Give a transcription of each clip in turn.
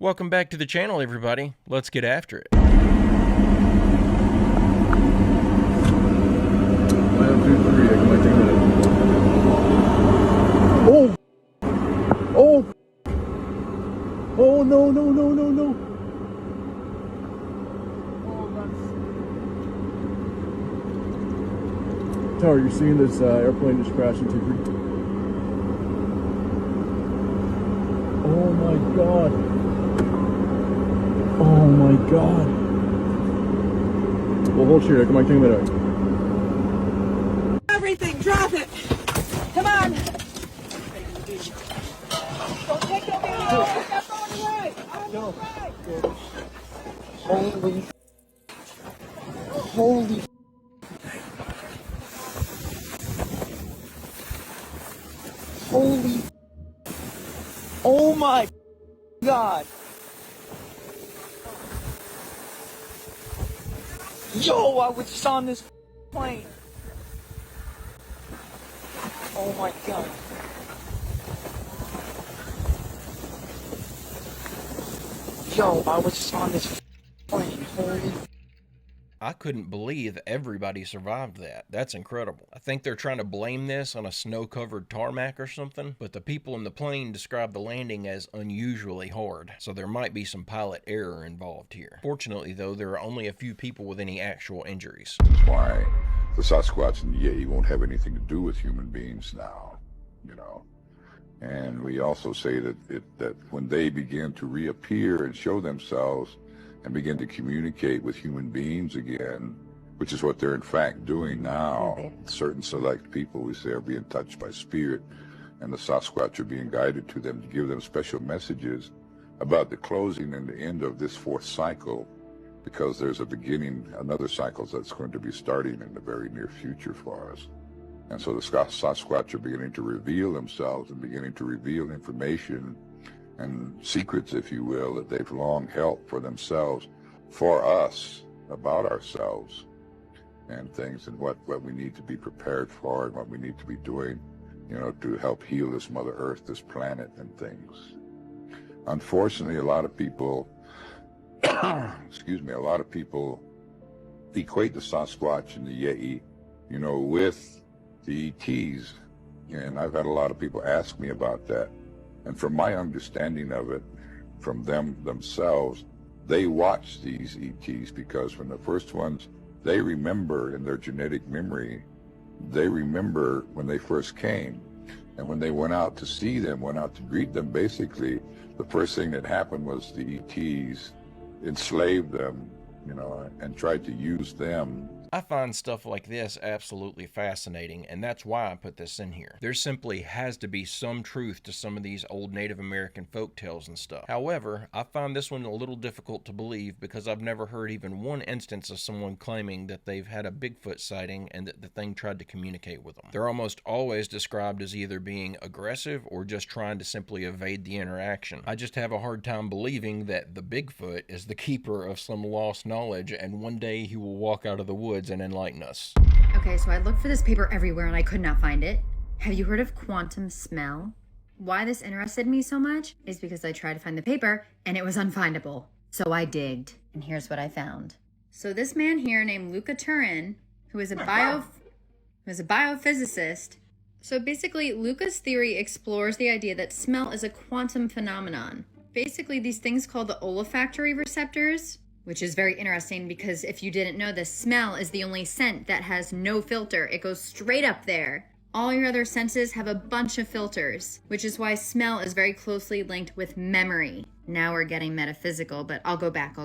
Welcome back to the channel, everybody. Let's get after it. 1, 2, 3. I can like take that. Oh! Oh! Oh no no no no no! Tower, you're seeing this airplane just crash into Greek. Oh my god! Oh my god! Well, hold here. Come on, take that out. Everything, drop it. Come on. Don't take no video. Step on the right. On the right. Holy. Oh my god. Yo, I was just on this plane. Oh my god. Yo, I was just on this plane. Holy. I couldn't believe everybody survived that. That's incredible. I think they're trying to blame this on a snow-covered tarmac or something, but the people in the plane described the landing as unusually hard, so there might be some pilot error involved here. Fortunately, though, there are only a few people with any actual injuries. That's why the Sasquatch and the Yeti won't have anything to do with human beings now, you know. And we also say that when they begin to reappear and show themselves and begin to communicate with human beings again, which is what they're in fact doing now. Certain select people, we say, are being touched by spirit, and the Sasquatch are being guided to them to give them special messages about the closing and the end of this fourth cycle, because there's a beginning, another cycle that's going to be starting in the very near future for us. And so the Sasquatch are beginning to reveal themselves and beginning to reveal information and secrets, if you will, that they've long held for themselves, for us, about ourselves and things, and what we need to be prepared for and what we need to be doing, you know, to help heal this Mother Earth, this planet, and things. Unfortunately, a lot of people, excuse me, a lot of people equate the Sasquatch and the Yeti, you know, with the ETs, and I've had a lot of people ask me about that. And from my understanding of it, from them themselves, they watch these ETs because from the first ones, they remember in their genetic memory, they remember when they first came. And when they went out to see them, went out to greet them, basically, the first thing that happened was the ETs enslaved them, you know, and tried to use them. I find stuff like this absolutely fascinating, and that's why I put this in here. There simply has to be some truth to some of these old Native American folk tales and stuff. However, I find this one a little difficult to believe because I've never heard even one instance of someone claiming that they've had a Bigfoot sighting and that the thing tried to communicate with them. They're almost always described as either being aggressive or just trying to simply evade the interaction. I just have a hard time believing that the Bigfoot is the keeper of some lost knowledge and one day he will walk out of the woods and enlighten us. Okay, so I looked for this paper everywhere and I could not find it. Have you heard of quantum smell? Why this interested me so much is because I tried to find the paper and it was unfindable. So I digged, and here's what I found. So this man here named Luca Turin, who is a biophysicist. So basically, Luca's theory explores the idea that smell is a quantum phenomenon. Basically, these things called the olfactory receptors, which is very interesting because if you didn't know this, smell is the only scent that has no filter. It goes straight up there. All your other senses have a bunch of filters, which is why smell is very closely linked with memory. Now we're getting metaphysical, but I'll go back.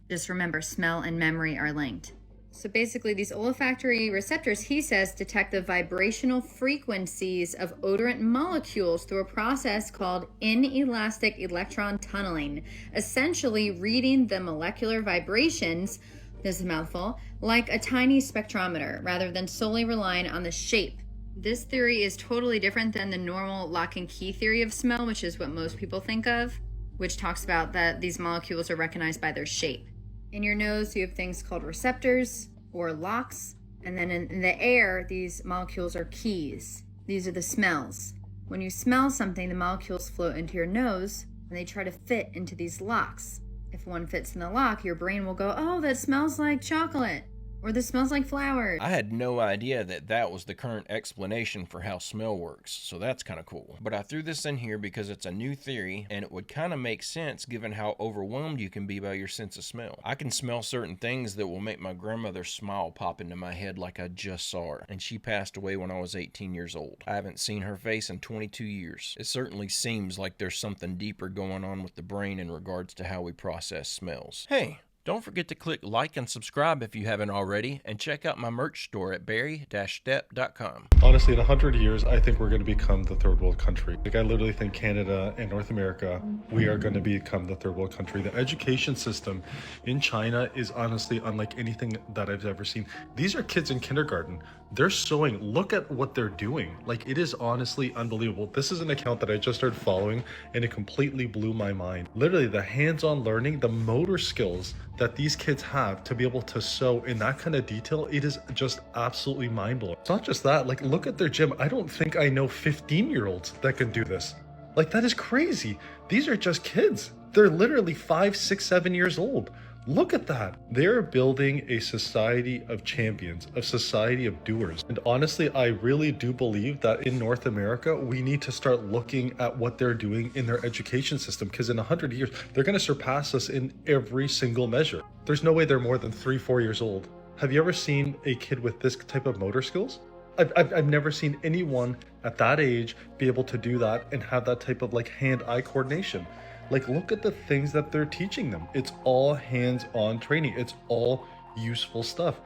Just remember, smell and memory are linked. So basically, these olfactory receptors, he says, detect the vibrational frequencies of odorant molecules through a process called inelastic electron tunneling, essentially reading the molecular vibrations, this is a mouthful, like a tiny spectrometer, rather than solely relying on the shape. This theory is totally different than the normal lock and key theory of smell, which is what most people think of, which talks about that these molecules are recognized by their shape. In your nose, you have things called receptors or locks, and then in the air, these molecules are keys. These are the smells. When you smell something, the molecules float into your nose, and they try to fit into these locks. If one fits in the lock, your brain will go, oh, that smells like chocolate, or this smells like flowers. I had no idea that that was the current explanation for how smell works, so that's kind of cool. But I threw this in here because it's a new theory, and it would kind of make sense given how overwhelmed you can be by your sense of smell. I can smell certain things that will make my grandmother's smile pop into my head like I just saw her, and she passed away when I was 18 years old. I haven't seen her face in 22 years. It certainly seems like there's something deeper going on with the brain in regards to how we process smells. Hey, don't forget to click like and subscribe if you haven't already, and check out my merch store at berry-stepp.com. Honestly, in 100 years, I think we're going to become the third world country. Like, I literally think Canada and North America, we are going to become the third world country. The education system in China is honestly unlike anything that I've ever seen. These are kids in kindergarten. They're sewing. Look at what they're doing. Like, it is honestly unbelievable. This is an account that I just started following, and it completely blew my mind. Literally, the hands-on learning, the motor skills that these kids have to be able to sew in that kind of detail, it is just absolutely mind-blowing. It's not just that, like, look at their gym. I don't think I know 15-year-olds that can do this. Like, that is crazy. These are just kids. They're literally 5, 6, 7 years old. Look at that. They're building a society of champions, a society of doers. And honestly, I really do believe that in North America, we need to start looking at what they're doing in their education system, because in 100 years, they're going to surpass us in every single measure. There's no way they're more than 3, 4 years old. Have you ever seen a kid with this type of motor skills? I've never seen anyone at that age be able to do that and have that type of like hand-eye coordination. Like, look at the things that they're teaching them. It's all hands-on training. It's all useful stuff.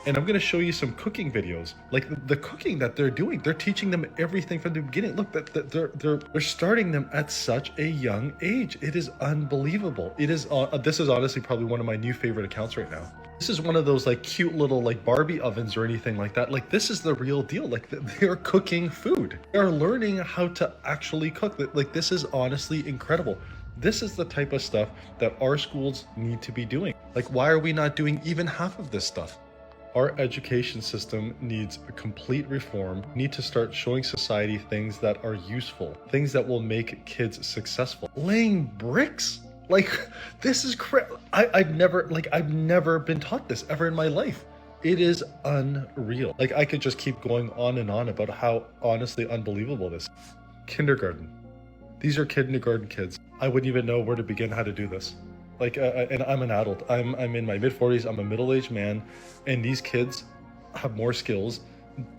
And I'm going to show you some cooking videos. Like, the cooking that they're doing, they're teaching them everything from the beginning. Look, they're starting them at such a young age. It is unbelievable. It is. This is honestly probably one of my new favorite accounts right now. This is one of those like cute little like Barbie ovens or anything like that. Like, this is the real deal. Like, they're cooking food. They're learning how to actually cook. Like, this is honestly incredible. This is the type of stuff that our schools need to be doing. Like, why are we not doing even half of this stuff? Our education system needs a complete reform. We need to start showing society things that are useful, things that will make kids successful. Laying bricks? Like, this is I've never been taught this ever in my life. It is unreal. Like, I could just keep going on and on about how honestly unbelievable this is. Kindergarten. These are kindergarten kids. I wouldn't even know where to begin how to do this. Like, and I'm an adult. I'm in my mid-40s. I'm a middle-aged man, and these kids have more skills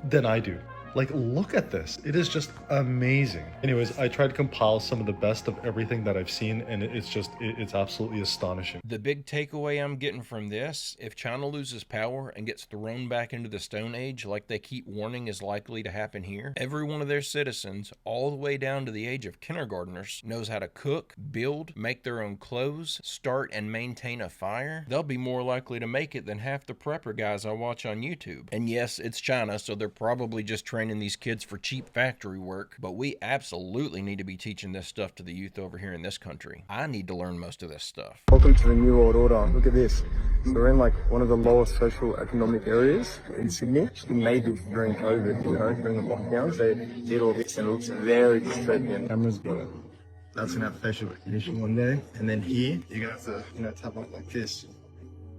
than I do. Like, look at this. It is just amazing. Anyways, I tried to compile some of the best of everything that I've seen, and it's absolutely astonishing. The big takeaway I'm getting from this, if China loses power and gets thrown back into the Stone Age like they keep warning is likely to happen here, every one of their citizens, all the way down to the age of kindergartners, knows how to cook, build, make their own clothes, start and maintain a fire. They'll be more likely to make it than half the prepper guys I watch on YouTube. And yes, it's China, so they're probably just training these kids for cheap factory work, but we absolutely need to be teaching this stuff to the youth over here in this country. I need to learn most of this stuff. Welcome to the New World Order. Look at this. So we're in like one of the lowest social economic areas in Sydney. We made this during COVID, during the lockdowns. They did all this and it looks very dystopian. Cameras got that's gonna have facial recognition one day. And then here, you're gonna have to, tap up like this.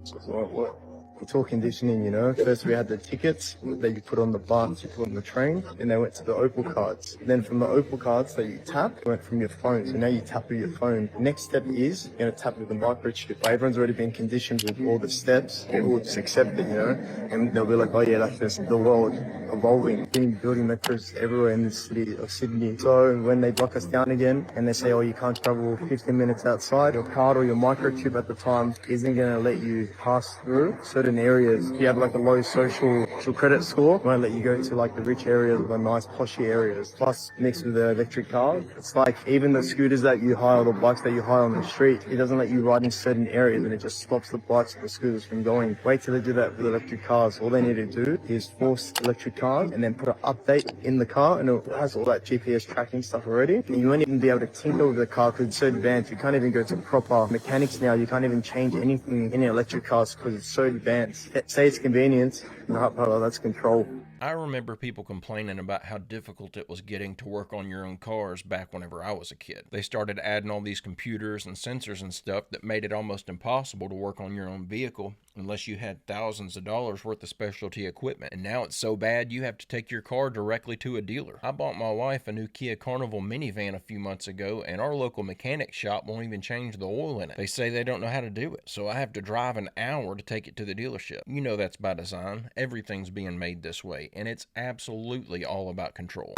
So what? It's all conditioning, First we had the tickets that you put on the bus, you put on the train, and they went to the Opal cards. Then from the Opal cards that you tap, it went from your phone. So now you tap with your phone. Next step is you're going to tap with the microchip. Everyone's already been conditioned with all the steps. People will just accept it, and they'll be like, oh yeah, that's just the world evolving. Building metros everywhere in the city of Sydney. So when they block us down again and they say, oh, you can't travel 15 minutes outside, your card or your microchip at the time isn't going to let you pass through certain areas. If you have like a low social credit score, it won't let you go to like the rich areas or the nice poshy areas. Plus, mixed with the electric car, it's like even the scooters that you hire or the bikes that you hire on the street, it doesn't let you ride in certain areas and it just stops the bikes and the scooters from going. Wait till they do that with electric cars. All they need to do is force electric cars and then put an update in the car, and it has all that GPS tracking stuff already. And you won't even be able to tinker with the car because it's so advanced. You can't even go to proper mechanics now. You can't even change anything in the electric cars because it's so advanced. Say it's convenience, no, that's control. I remember people complaining about how difficult it was getting to work on your own cars back whenever I was a kid. They started adding all these computers and sensors and stuff that made it almost impossible to work on your own vehicle unless you had thousands of dollars worth of specialty equipment. And now it's so bad you have to take your car directly to a dealer. I bought my wife a new Kia Carnival minivan a few months ago, and our local mechanic shop won't even change the oil in it. They say they don't know how to do it, so I have to drive an hour to take it to the dealership. You know that's by design. Everything's being made this way, and it's absolutely all about control.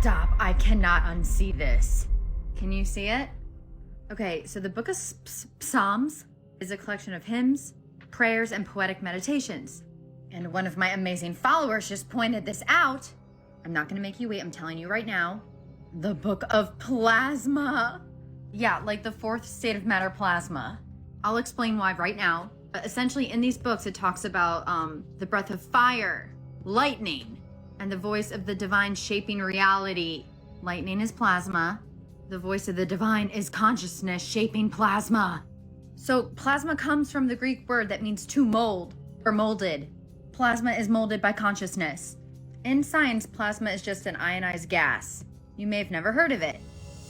Stop, I cannot unsee this. Can you see it? Okay, so the book of Psalms is a collection of hymns, prayers, and poetic meditations. And one of my amazing followers just pointed this out. I'm not gonna make you wait, I'm telling you right now. The book of plasma. Yeah, like the fourth state of matter, plasma. I'll explain why right now. But essentially in these books it talks about the breath of fire, lightning, and the voice of the divine shaping reality. Lightning is plasma. The voice of the divine is consciousness shaping plasma. So plasma comes from the Greek word that means to mold or molded. Plasma is molded by consciousness. In science, plasma is just an ionized gas. You may have never heard of it.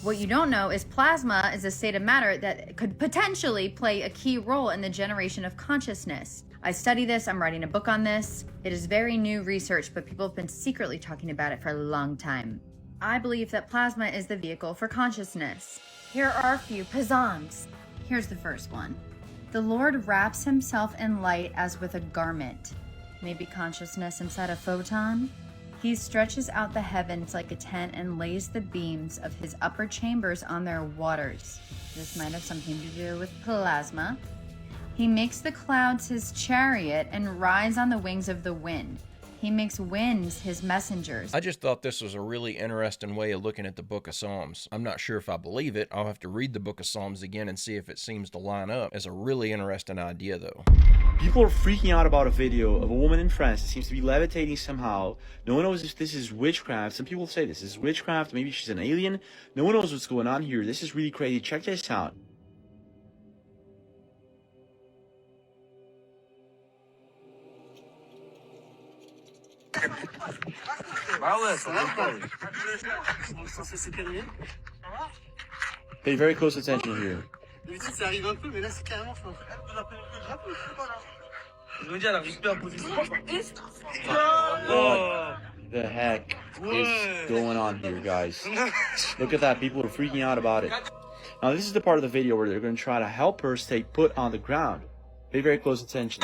What you don't know is plasma is a state of matter that could potentially play a key role in the generation of consciousness. I study this, I'm writing a book on this. It is very new research, but people have been secretly talking about it for a long time. I believe that plasma is the vehicle for consciousness. Here are a few psalms. Here's the first one. The Lord wraps himself in light as with a garment. Maybe consciousness inside a photon? He stretches out the heavens like a tent and lays the beams of his upper chambers on their waters. This might have something to do with plasma. He makes the clouds his chariot and rides on the wings of the wind. He makes winds his messengers. I just thought this was a really interesting way of looking at the book of Psalms. I'm not sure if I believe it. I'll have to read the book of Psalms again and see if it seems to line up. It's a really interesting idea though. People are freaking out about a video of a woman in France that seems to be levitating somehow. No one knows if this is witchcraft. Some people say this is witchcraft. Maybe she's an alien. No one knows what's going on here. This is really crazy. Check this out. Pay very close attention here. The heck is going on here, guys? Look at that. People are freaking out about it. Now, this is the part of the video where they're going to try to help her stay put on the ground. Pay very close attention.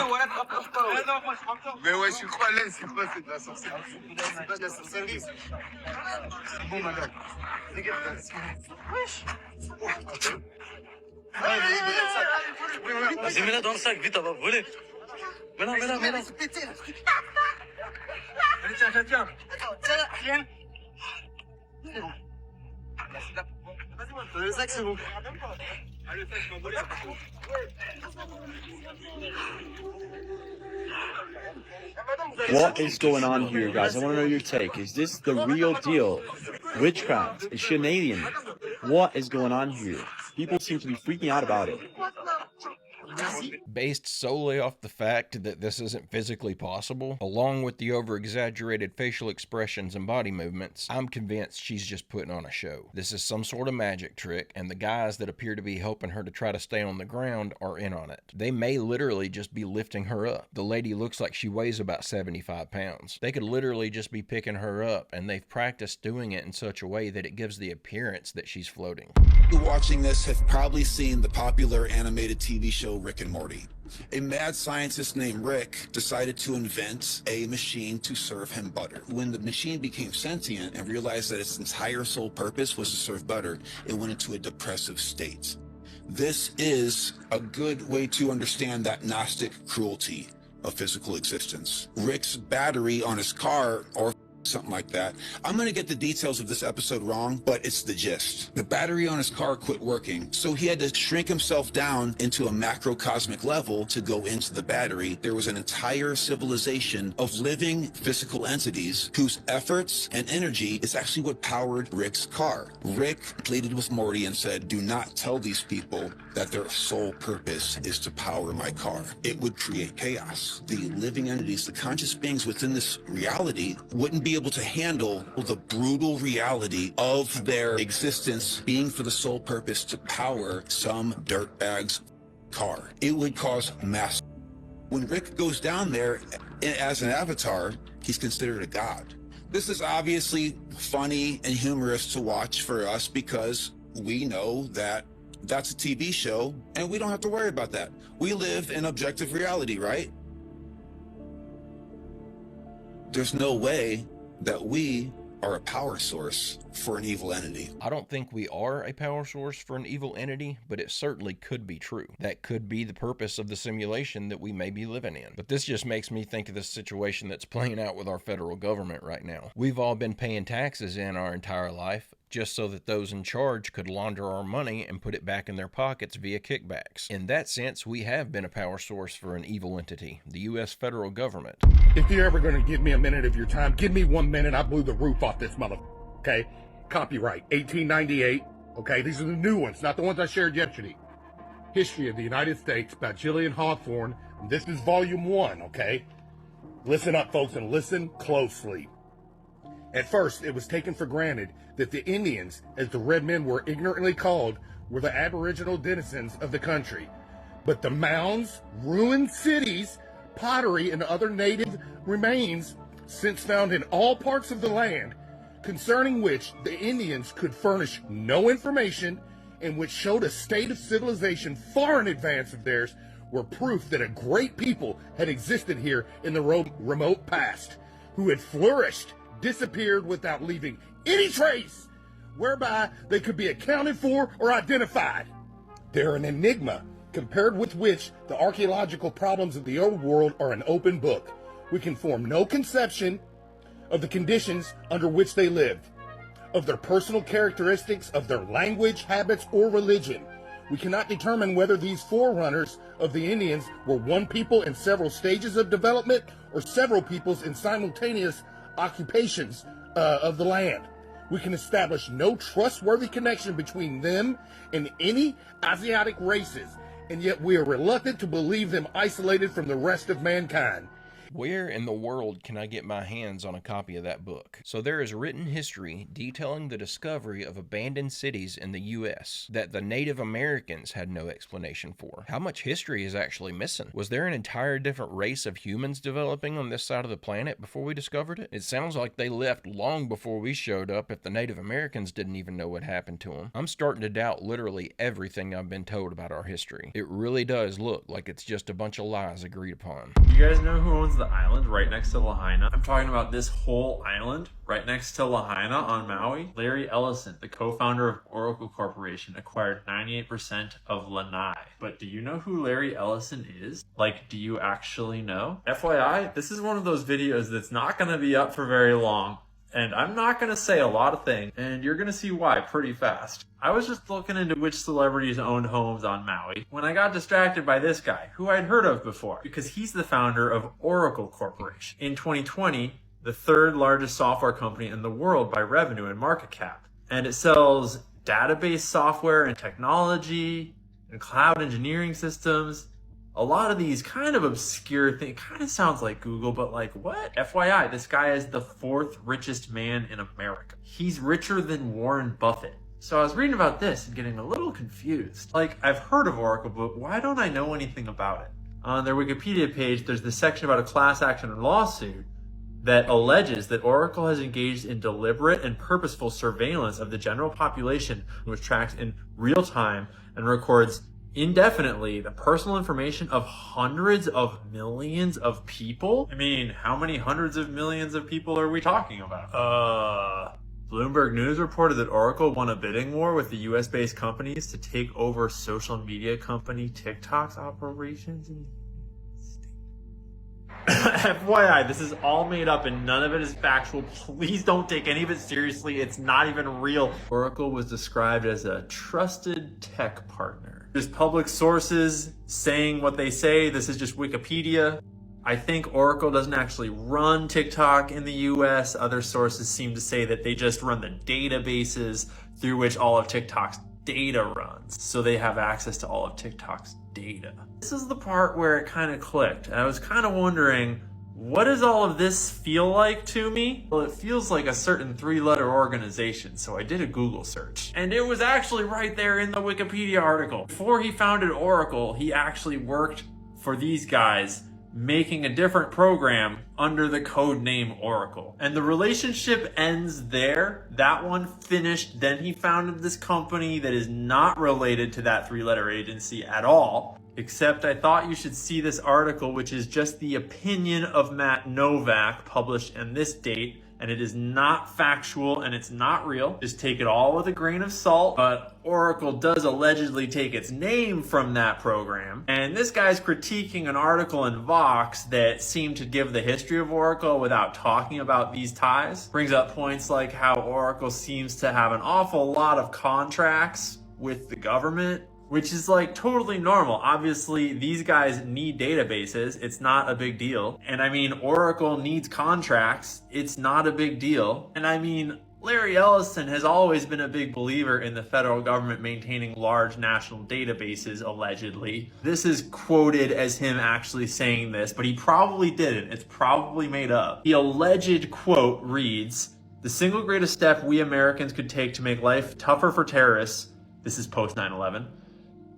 What is going on here, guys? I want to know your take. Is this the real deal? Witchcraft? Is she an alien? What is going on here? People seem to be freaking out about it. Based solely off the fact that this isn't physically possible, along with the over-exaggerated facial expressions and body movements, I'm convinced she's just putting on a show. This is some sort of magic trick, and the guys that appear to be helping her to try to stay on the ground are in on it. They may literally just be lifting her up. The lady looks like she weighs about 75 pounds. They could literally just be picking her up, and they've practiced doing it in such a way that it gives the appearance that she's floating. Watching this have probably seen the popular animated TV show Rick and Morty. A mad scientist named Rick decided to invent a machine to serve him butter. When the machine became sentient and realized that its entire sole purpose was to serve butter, it went into a depressive state. This is a good way to understand that Gnostic cruelty of physical existence. Rick's battery on his car, or something like that. I'm going to get the details of this episode wrong, but it's the gist. The battery on his car quit working, so he had to shrink himself down into a macrocosmic level to go into the battery. There was an entire civilization of living physical entities whose efforts and energy is actually what powered Rick's car. Rick pleaded with Morty and said, do not tell these people that their sole purpose is to power my car. It would create chaos. The living entities, the conscious beings within this reality wouldn't be able to handle the brutal reality of their existence being for the sole purpose to power some dirtbag's car. It would cause mass. When Rick goes down there as an avatar, he's considered a god. This is obviously funny and humorous to watch for us because we know that that's a TV show and we don't have to worry about that. We live in objective reality, right? There's no way that we are a power source for an evil entity. I don't think we are a power source for an evil entity, but it certainly could be true. That could be the purpose of the simulation that we may be living in. But this just makes me think of the situation that's playing out with our federal government right now. We've all been paying taxes in our entire life, just so that those in charge could launder our money and put it back in their pockets via kickbacks. In that sense, we have been a power source for an evil entity, the U.S. federal government. If you're ever going to give me a minute of your time, give me 1 minute. I blew the roof off this motherfucker, okay? Copyright, 1898, okay? These are the new ones, not the ones I shared yesterday. History of the United States by Gillian Hawthorne. This is volume 1, okay? Listen up, folks, and listen closely. At first, it was taken for granted that the Indians, as the red men were ignorantly called, were the aboriginal denizens of the country. But the mounds, ruined cities, pottery, and other native remains since found in all parts of the land, concerning which the Indians could furnish no information and which showed a state of civilization far in advance of theirs, were proof that a great people had existed here in the remote past, who had flourished, disappeared without leaving any trace whereby they could be accounted for or identified. They're an enigma, compared with which the archaeological problems of the old world are an open book. We can form no conception of the conditions under which they lived, of their personal characteristics, of their language, habits, or religion. We cannot determine whether these forerunners of the Indians were one people in several stages of development or several peoples in simultaneous occupations of the land. We can establish no trustworthy connection between them and any Asiatic races, and yet we are reluctant to believe them isolated from the rest of mankind. Where in the world can I get my hands on a copy of that book? So there is written history detailing the discovery of abandoned cities in the U.S. that the Native Americans had no explanation for. How much history is actually missing? Was there an entire different race of humans developing on this side of the planet before we discovered it? It sounds like they left long before we showed up if the Native Americans didn't even know what happened to them. I'm starting to doubt literally everything I've been told about our history. It really does look like it's just a bunch of lies agreed upon. You guys know who owns the island right next to Lahaina? I'm talking about this whole island right next to Lahaina on Maui. Larry Ellison, the co-founder of Oracle Corporation, acquired 98% of Lanai. But do you know who Larry Ellison is? Like, do you actually know? FYI, this is one of those videos that's not going to be up for very long. And I'm not going to say a lot of things, and you're going to see why pretty fast. I was just looking into which celebrities owned homes on Maui when I got distracted by this guy, who I'd heard of before, because he's the founder of Oracle Corporation. In 2020, the third largest software company in the world by revenue and market cap. And it sells database software and technology and cloud engineering systems. A lot of these kind of obscure things, kind of sounds like Google, but like what? FYI, this guy is the 4th richest man in America. He's richer than Warren Buffett. So I was reading about this and getting a little confused. Like, I've heard of Oracle, but why don't I know anything about it? On their Wikipedia page, there's this section about a class action lawsuit that alleges that Oracle has engaged in deliberate and purposeful surveillance of the general population, which tracks in real time and records indefinitely the personal information of hundreds of millions of people. I mean, how many hundreds of millions of people are we talking about? Bloomberg News reported that Oracle won a bidding war with the US-based companies to take over social media company TikTok's operations in the States. FYI, this is all made up and none of it is factual. Please don't take any of it seriously. It's not even real. Oracle was described as a trusted tech partner. There's public sources saying what they say. This is just Wikipedia. I think Oracle doesn't actually run TikTok in the US. Other sources seem to say that they just run the databases through which all of TikTok's data runs. So they have access to all of TikTok's data. This is the part where it kind of clicked. I was kind of wondering, what does all of this feel like to me? Well, it feels like a certain 3-letter organization, so I did a Google search. And it was actually right there in the Wikipedia article. Before he founded Oracle, he actually worked for these guys, making a different program under the code name Oracle. And the relationship ends there. That one finished. Then he founded this company that is not related to that 3-letter agency at all. Except I thought you should see this article, which is just the opinion of Matt Novak, published in this date. And it is not factual and it's not real. Just take it all with a grain of salt. But Oracle does allegedly take its name from that program. And this guy's critiquing an article in Vox that seemed to give the history of Oracle without talking about these ties. Brings up points like how Oracle seems to have an awful lot of contracts with the government, which is like totally normal. Obviously, these guys need databases. It's not a big deal. And I mean, Oracle needs contracts. It's not a big deal. And I mean, Larry Ellison has always been a big believer in the federal government maintaining large national databases, allegedly. This is quoted as him actually saying this, but he probably didn't. It's probably made up. The alleged quote reads, "The single greatest step we Americans could take to make life tougher for terrorists," this is post 9/11,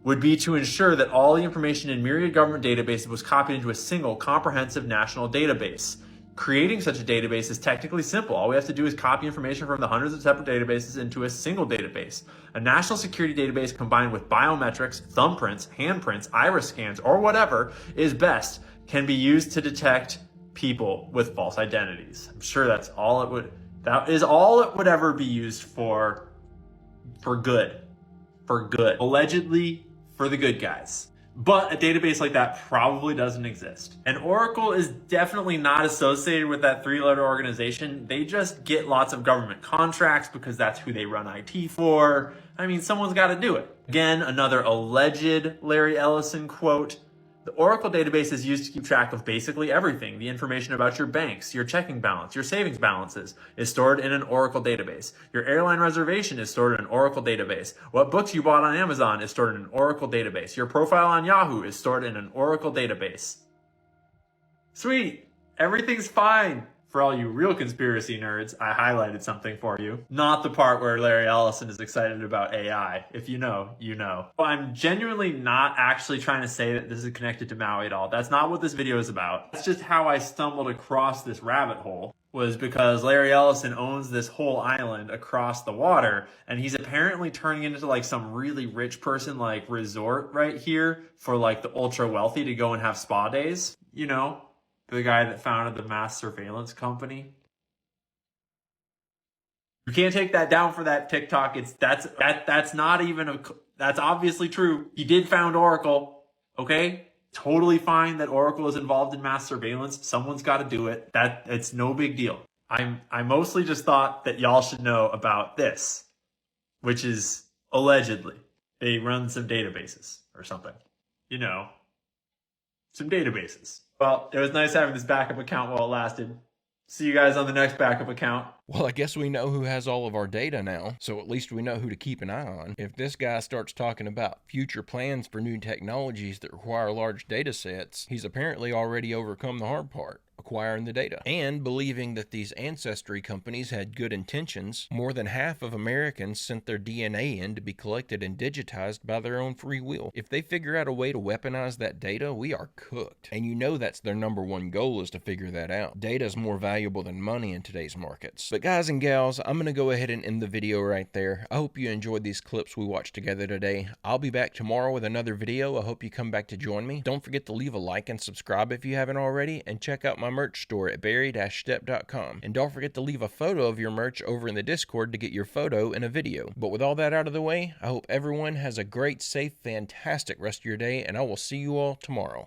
"would be to ensure that all the information in myriad government databases was copied into a single comprehensive national database. Creating such a database is technically simple. All we have to do is copy information from the hundreds of separate databases into a single database. A national security database combined with biometrics, thumbprints, handprints, iris scans, or whatever is best can be used to detect people with false identities." I'm sure that is all it would ever be used for good. For good. Allegedly for the good guys. But a database like that probably doesn't exist. And Oracle is definitely not associated with that 3-letter organization. They just get lots of government contracts because that's who they run IT for. I mean, someone's got to do it. Again, another alleged Larry Ellison quote. "The Oracle database is used to keep track of basically everything. The information about your banks, your checking balance, your savings balances is stored in an Oracle database. Your airline reservation is stored in an Oracle database. What books you bought on Amazon is stored in an Oracle database. Your profile on Yahoo is stored in an Oracle database." Sweet. Everything's fine. For all you real conspiracy nerds, I highlighted something for you. Not the part where Larry Ellison is excited about AI. If you know, you know. I'm genuinely not actually trying to say that this is connected to Maui at all. That's not what this video is about. That's just how I stumbled across this rabbit hole, was because Larry Ellison owns this whole island across the water, and he's apparently turning into like some really rich person like resort right here for like the ultra wealthy to go and have spa days, you know? The guy that founded the mass surveillance company. You can't take that down for that TikTok. That's not even that's obviously true. He did found Oracle. Okay? Totally fine that Oracle is involved in mass surveillance. Someone's got to do it. It's no big deal. I mostly just thought that y'all should know about this, which is allegedly they run some databases or something. You know, some databases. Well, it was nice having this backup account while it lasted. See you guys on the next backup account. Well, I guess we know who has all of our data now, so at least we know who to keep an eye on. If this guy starts talking about future plans for new technologies that require large data sets, he's apparently already overcome the hard part, acquiring the data. And believing that these ancestry companies had good intentions, more than half of Americans sent their DNA in to be collected and digitized by their own free will. If they figure out a way to weaponize that data, we are cooked. And you know that's their #1 goal, is to figure that out. Data is more valuable than money in today's markets. But guys and gals, I'm going to go ahead and end the video right there. I hope you enjoyed these clips we watched together today. I'll be back tomorrow with another video. I hope you come back to join me. Don't forget to leave a like and subscribe if you haven't already, and check out my merch store at barry-stepp.com. And don't forget to leave a photo of your merch over in the Discord to get your photo in a video. But with all that out of the way, I hope everyone has a great, safe, fantastic rest of your day, and I will see you all tomorrow.